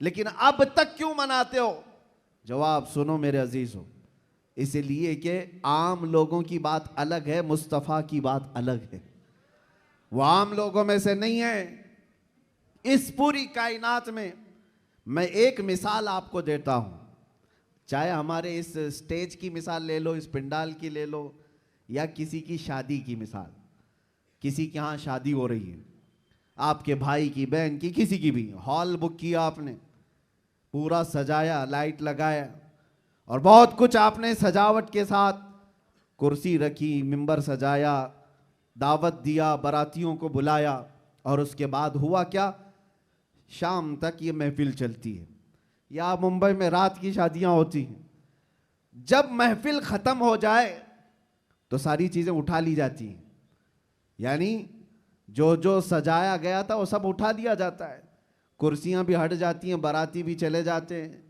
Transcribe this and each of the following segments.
लेकिन अब तक क्यों मनाते हो? जवाब सुनो मेरे अजीजों, इसलिए कि आम लोगों की बात अलग है, मुस्तफ़ा की बात अलग है। वो आम लोगों में से नहीं है। इस पूरी कायनात में मैं एक मिसाल आपको देता हूं, चाहे हमारे इस स्टेज की मिसाल ले लो, इस पंडाल की ले लो, या किसी की शादी की मिसाल। किसी के यहाँ शादी हो रही है, आपके भाई की, बहन की, किसी की भी, हॉल बुक किया आपने, पूरा सजाया, लाइट लगाया और बहुत कुछ आपने सजावट के साथ, कुर्सी रखी, मिंबर सजाया, दावत दिया, बारातियों को बुलाया, और उसके बाद हुआ क्या? शाम तक ये महफिल चलती है। या मुंबई में रात की शादियां होती हैं। जब महफिल खत्म हो जाए तो सारी चीजें उठा ली जाती हैं, यानी जो जो सजाया गया था वो सब उठा दिया जाता है। कुर्सियां भी हट जाती हैं, बाराती भी चले जाते हैं,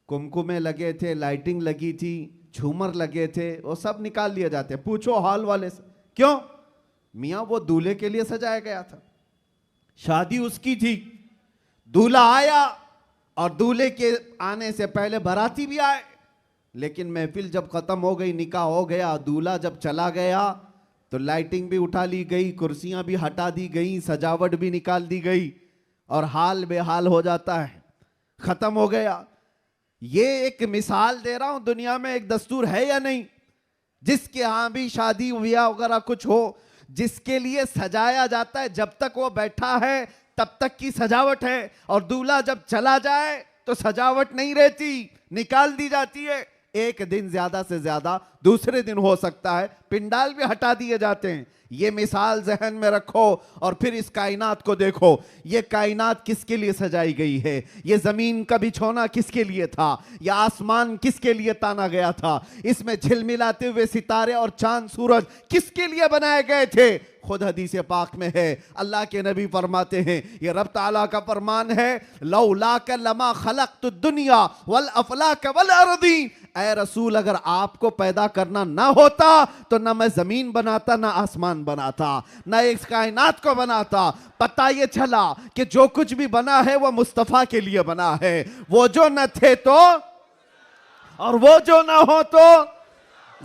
कुमकुमे लगे थे, लाइटिंग लगी थी, झूमर लगे थे, वो सब निकाल लिए जाते हैं। पूछो हॉल वाले से, क्यों? मियाँ वो दूल्हे के लिए सजाया गया था, शादी उसकी थी, दूल्हा आया और दूल्हे के आने से पहले बाराती भी आए, लेकिन महफिल जब खत्म हो गई, निकाह हो गया, दूल्हा जब चला गया तो लाइटिंग भी उठा ली गई, कुर्सियां भी हटा दी गई, सजावट भी निकाल दी गई, और हाल बेहाल हो जाता है, खत्म हो गया। ये एक मिसाल दे रहा हूं, दुनिया में एक दस्तूर है या नहीं, जिसके यहां भी शादी ब्याह वगैरह कुछ हो, जिसके लिए सजाया जाता है, जब तक वो बैठा है तब तक की सजावट है, और दूल्हा जब चला जाए तो सजावट नहीं रहती, निकाल दी जाती है। एक दिन ज्यादा से ज्यादा दूसरे दिन हो सकता है, पिंडाल भी हटा दिए जाते हैं। ये मिसाल जहन में रखो और फिर इस कायनात को देखो। ये कायनात किसके लिए सजाई गई है? ये जमीन का बिछोना किसके लिए था? ये आसमान किसके लिए ताना गया था? इसमें झिलमिलाते हुए सितारे और चांद सूरज किसके लिए बनाए गए थे? खुद हदीस पाक में है, अल्लाह के नबी फरमाते हैं, ये रब ताला का फरमान है, लौलाक लमा खलक़तु दुनिया वल अफलाक वल अर्दी। ऐ रसूल, अगर आपको पैदा करना ना होता तो ना मैं जमीन बनाता, ना आसमान बनाता, ना इस कायनात को बनाता। पता ये चला कि जो कुछ भी बना है वो मुस्तफ़ा के लिए बना है। वो जो न थे तो, और वो जो ना हो तो,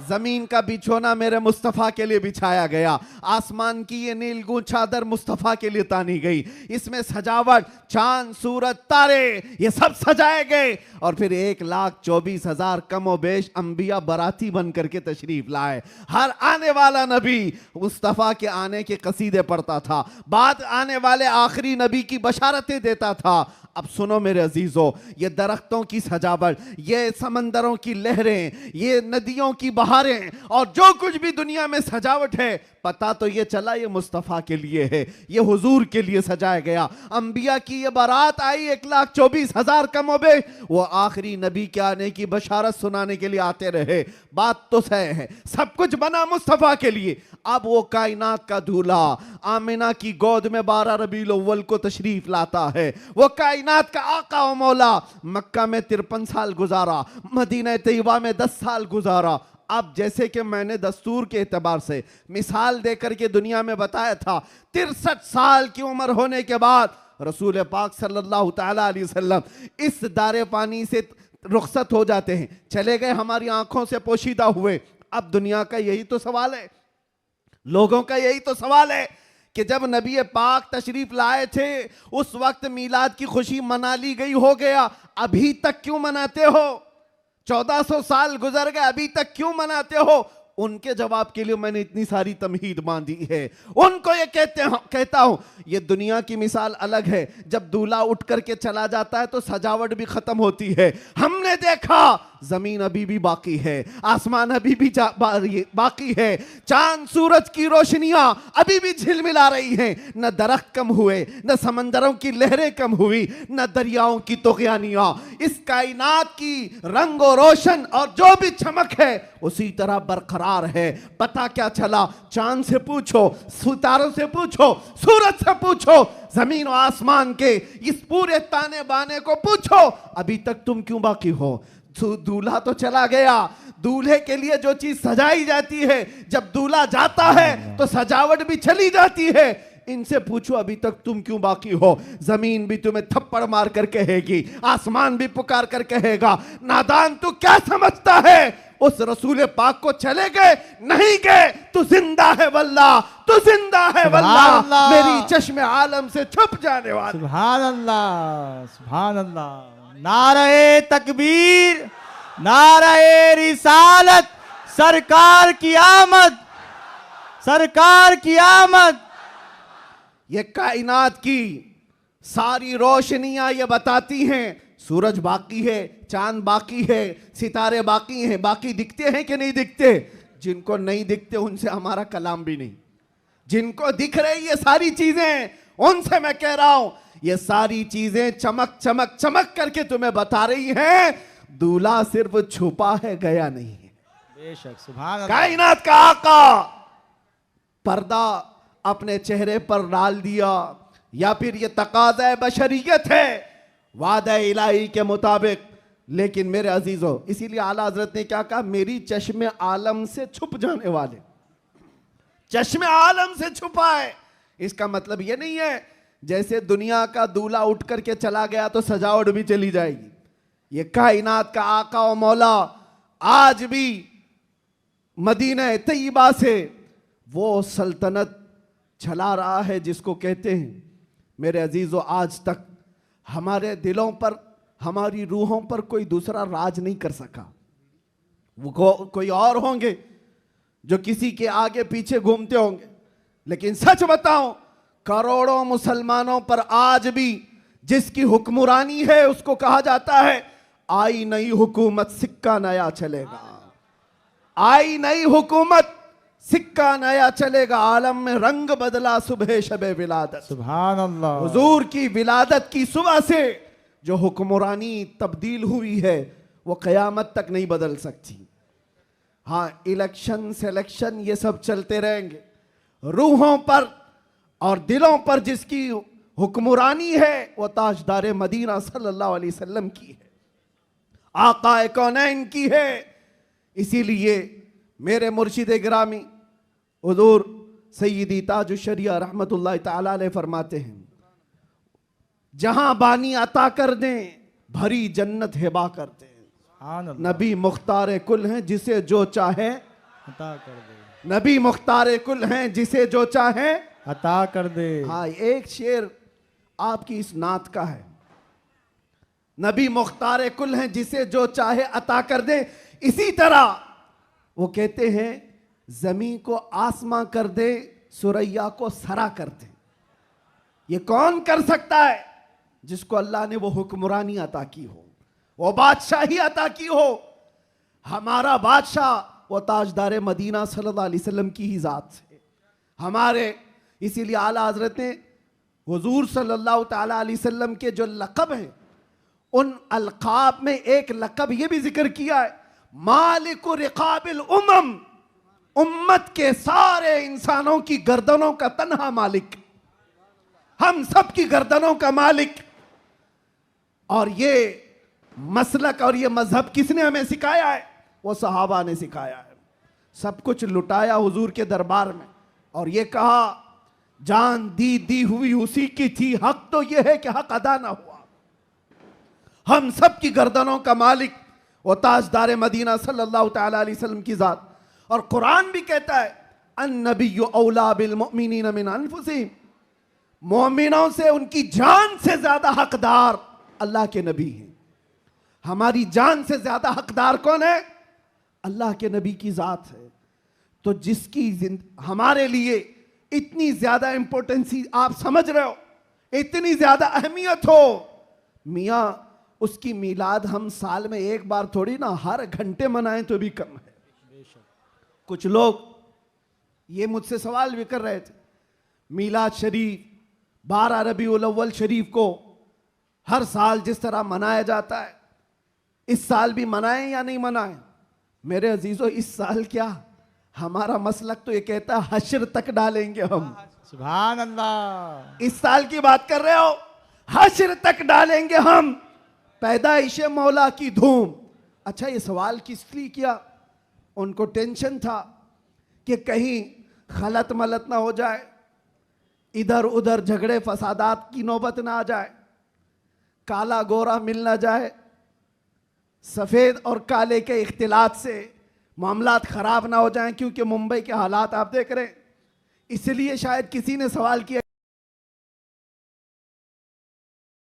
जमीन का बिछोना मेरे मुस्तफ़ा के लिए बिछाया गया, आसमान की ये नीलगूं चादर मुस्तफ़ा के लिए तानी गई, इसमें सजावट, चांद सूरज तारे ये सब सजाए गए, और फिर 1,24,000 कमोबेश अंबिया बाराती बन करके तशरीफ लाए। हर आने वाला नबी मुस्तफ़ा के आने के कसीदे पढ़ता था, बाद आने वाले आखिरी नबी की बशारतें देता था। अब सुनो मेरे अजीजों, ये दरख्तों की सजावट, ये समंदरों की लहरें, ये नदियों की बहारें, और जो कुछ भी दुनिया में सजावट है, पता तो ये चला ये मुस्तफ़ा के लिए है, ये हुजूर के लिए सजाया गया। अंबिया की ये बारात आई 1,24,000 कमोबे, वो आखिरी नबी के आने की बशारत सुनाने के लिए आते रहे। बात तो सही है, सब कुछ बना मुस्तफ़ा के लिए। अब वो कायनात का दूल्हा आमिना की गोद में 12 रबीउल अव्वल को तशरीफ लाता है। वो कायनात का आका व मौला मक्का में 53 साल गुजारा, मदीना तैयबा में 10 साल गुजारा। अब जैसे कि मैंने दस्तूर के एतबार से मिसाल देकर के दुनिया में बताया था, 63 साल की उम्र होने के बाद रसूल पाक सल्लल्लाहु तआला अलैहि वसल्लम इस दारे पानी से रुखसत हो जाते हैं, चले गए, हमारी आंखों से पोशीदा हुए। अब दुनिया का यही तो सवाल है, लोगों का यही तो सवाल है कि जब नबी पाक तशरीफ लाए थे उस वक्त मीलाद की खुशी मना ली गई, हो गया, अभी तक क्यों मनाते हो? 1400 साल गुजर गए, अभी तक क्यों मनाते हो? उनके जवाब के लिए मैंने इतनी सारी तमहीद बांधी है। उनको ये कहता हूं, ये दुनिया की मिसाल अलग है। जब दूल्हा उठ करके चला जाता है तो सजावट भी खत्म होती है। हमने देखा जमीन अभी भी बाकी है, आसमान अभी भी बाकी है, चांद सूरज की रोशनियां अभी भी झिलमिला रही हैं। न दरख्त कम हुए, न समंदरों की लहरें कम हुई, न दरियाओं की तुग़यानियां। इस कायनात की रंग और रोशन और जो भी चमक है उसी तरह बरकरार है। पता क्या चला? चांद से पूछो, सितारों से पूछो, सूरज से पूछो, जमीन और आसमान के इस पूरे ताने बाने को पूछो, अभी तक तुम क्यों बाकी हो? दूल्हा तो चला गया, दूल्हे के लिए जो चीज सजाई जाती है, जब दूल्हा जाता है तो सजावट भी चली जाती है। इनसे पूछो अभी तक तुम क्यों बाकी हो। जमीन भी तुम्हें थप्पड़ मार कर कहेगी, आसमान भी पुकार कर कहेगा, नादान तू क्या समझता है, उस रसूल पाक को चले गए नहीं गए, तू जिंदा है वल्लाह, तू जिंदा है वल्लाह, मेरी चश्मे आलम से छुप जाने वाला। सुभान अल्लाह, सुभान अल्लाह। नारे तकबीर, नारे रिसालत, सरकार की आमद, सरकार की आमद। ये कायनात की सारी रोशनियां ये बताती हैं सूरज बाकी है, चांद बाकी है, सितारे बाकी हैं। बाकी दिखते हैं कि नहीं दिखते? जिनको नहीं दिखते उनसे हमारा कलाम भी नहीं। जिनको दिख रही ये सारी चीजें, उनसे मैं कह रहा हूं ये सारी चीजें चमक चमक चमक करके तुम्हें बता रही हैं दूल्हा सिर्फ छुपा है, गया नहीं है। बेशक, सुभान अल्लाह। कायनात का आका पर्दा अपने चेहरे पर डाल दिया, या फिर ये तकाज़ा बशरियत है वादा इलाही के मुताबिक। लेकिन मेरे अजीजों, इसीलिए आला हजरत ने क्या कहा, मेरी चश्मे आलम से छुप जाने वाले, चश्मे आलम से छुपा है। इसका मतलब ये नहीं है जैसे दुनिया का दूल्हा उठ करके चला गया तो सजावट भी चली जाएगी। ये कायनात का आका और मौला आज भी मदीना तैयबा से वो सल्तनत चला रहा है जिसको कहते हैं मेरे अजीजों, आज तक हमारे दिलों पर, हमारी रूहों पर कोई दूसरा राज नहीं कर सका। वो कोई और होंगे जो किसी के आगे पीछे घूमते होंगे, लेकिन सच बताऊं करोड़ों मुसलमानों पर आज भी जिसकी हुक्मरानी है उसको कहा जाता है आई नई हुकूमत सिक्का नया चलेगा, आई नई हुकूमत सिक्का नया चलेगा। आलम में रंग बदला सुबह शबे विलादत, सुभान अल्लाह। हुजूर की विलादत की सुबह से जो हुक्मरानी तब्दील हुई है वो क़यामत तक नहीं बदल सकती। हाँ, इलेक्शन सिलेक्शन ये सब चलते रहेंगे, रूहों पर और दिलों पर जिसकी हुक्मरानी है वो ताजदार मदीना सल्लल्लाहु अलैहि वसल्लम की है, आकाए कौनैन की है। इसीलिए मेरे मुर्शिद गिरामी हुजूर सय्यदी ताजुल शरिया रहमतुल्लाह ताला अलैह फरमाते हैं, जहां बानी अता कर दें भरी जन्नत हिबा कर दें। नबी मुख्तार कुल हैं जिसे जो चाहे अता कर दे, नबी मुख्तार कुल हैं जिसे जो चाहे अता कर दे। हाँ, एक शेर आपकी इस नात का है, नबी मुख्तार कुल हैं जिसे जो चाहे अता कर दे। इसी तरह वो कहते हैं जमीन को आसमां कर दे, सुरैया को सरा कर दे। ये कौन कर सकता है? जिसको अल्लाह ने वो हुक्मरानी अता की हो, वो बादशाही अता की हो। हमारा बादशाह वो ताजदार मदीना सल्लल्लाहु अलैहि वसल्लम की ही जात से हमारे, इसीलिए आला हजरत ने हुजूर सल्लल्लाहु ताला अलैहि वसल्लम के जो लक़ब हैं उन अलक़ाब में एक लक़ब ये भी जिक्र किया है, मालिकु रिक़ाबिल उमम, उम्मत के सारे इंसानों की गर्दनों का तन्हा मालिक, हम सब की गर्दनों का मालिक। और ये मसलक और ये मजहब किसने हमें सिखाया है? वो सहाबा ने सिखाया है। सब कुछ लुटाया हुजूर के दरबार में और ये कहा जान दी हुई उसी की थी, हक तो ये है कि हक अदा ना हुआ। हम सब की गर्दनों का मालिक वो ताजदार मदीना सल्लल्लाहु ताला अलैहि वसल्लम की जात। और कुरान भी कहता है अन्नबिय्यु औला बिल मुमिनीना मिन अनफुसिहिम, मोमिनों से उनकी जान से ज्यादा हकदार अल्लाह के नबी हैं। हमारी जान से ज्यादा हकदार कौन है? अल्लाह के नबी की जात है। तो जिसकी हमारे लिए इतनी ज्यादा इंपॉर्टेंस आप समझ रहे हो, इतनी ज्यादा अहमियत हो, मियाँ उसकी मिलाद हम साल में एक बार थोड़ी ना हर घंटे मनाएं तो भी कम है। कुछ लोग ये मुझसे सवाल भी कर रहे थे, मिलाद शरीफ 12 रबीउल अव्वल शरीफ को हर साल जिस तरह मनाया जाता है इस साल भी मनाएं या नहीं मनाएं? मेरे अजीजों, इस साल क्या, हमारा मसलक तो ये कहता है हश्र तक डालेंगे हम। सुभान अल्लाह। इस साल की बात कर रहे हो, हश्र तक डालेंगे हम, पैदाइश मौला की धूम। अच्छा, ये सवाल किस लिए किया? उनको टेंशन था कि कहीं खलत मलत ना हो जाए, इधर उधर झगड़े फसादात की नौबत ना आ जाए, काला गोरा मिल ना जाए, सफेद और काले के इख्तिलात से मामलात खराब ना हो जाएं, क्योंकि मुंबई के हालात आप देख रहे हैं। इसलिए शायद किसी ने सवाल किया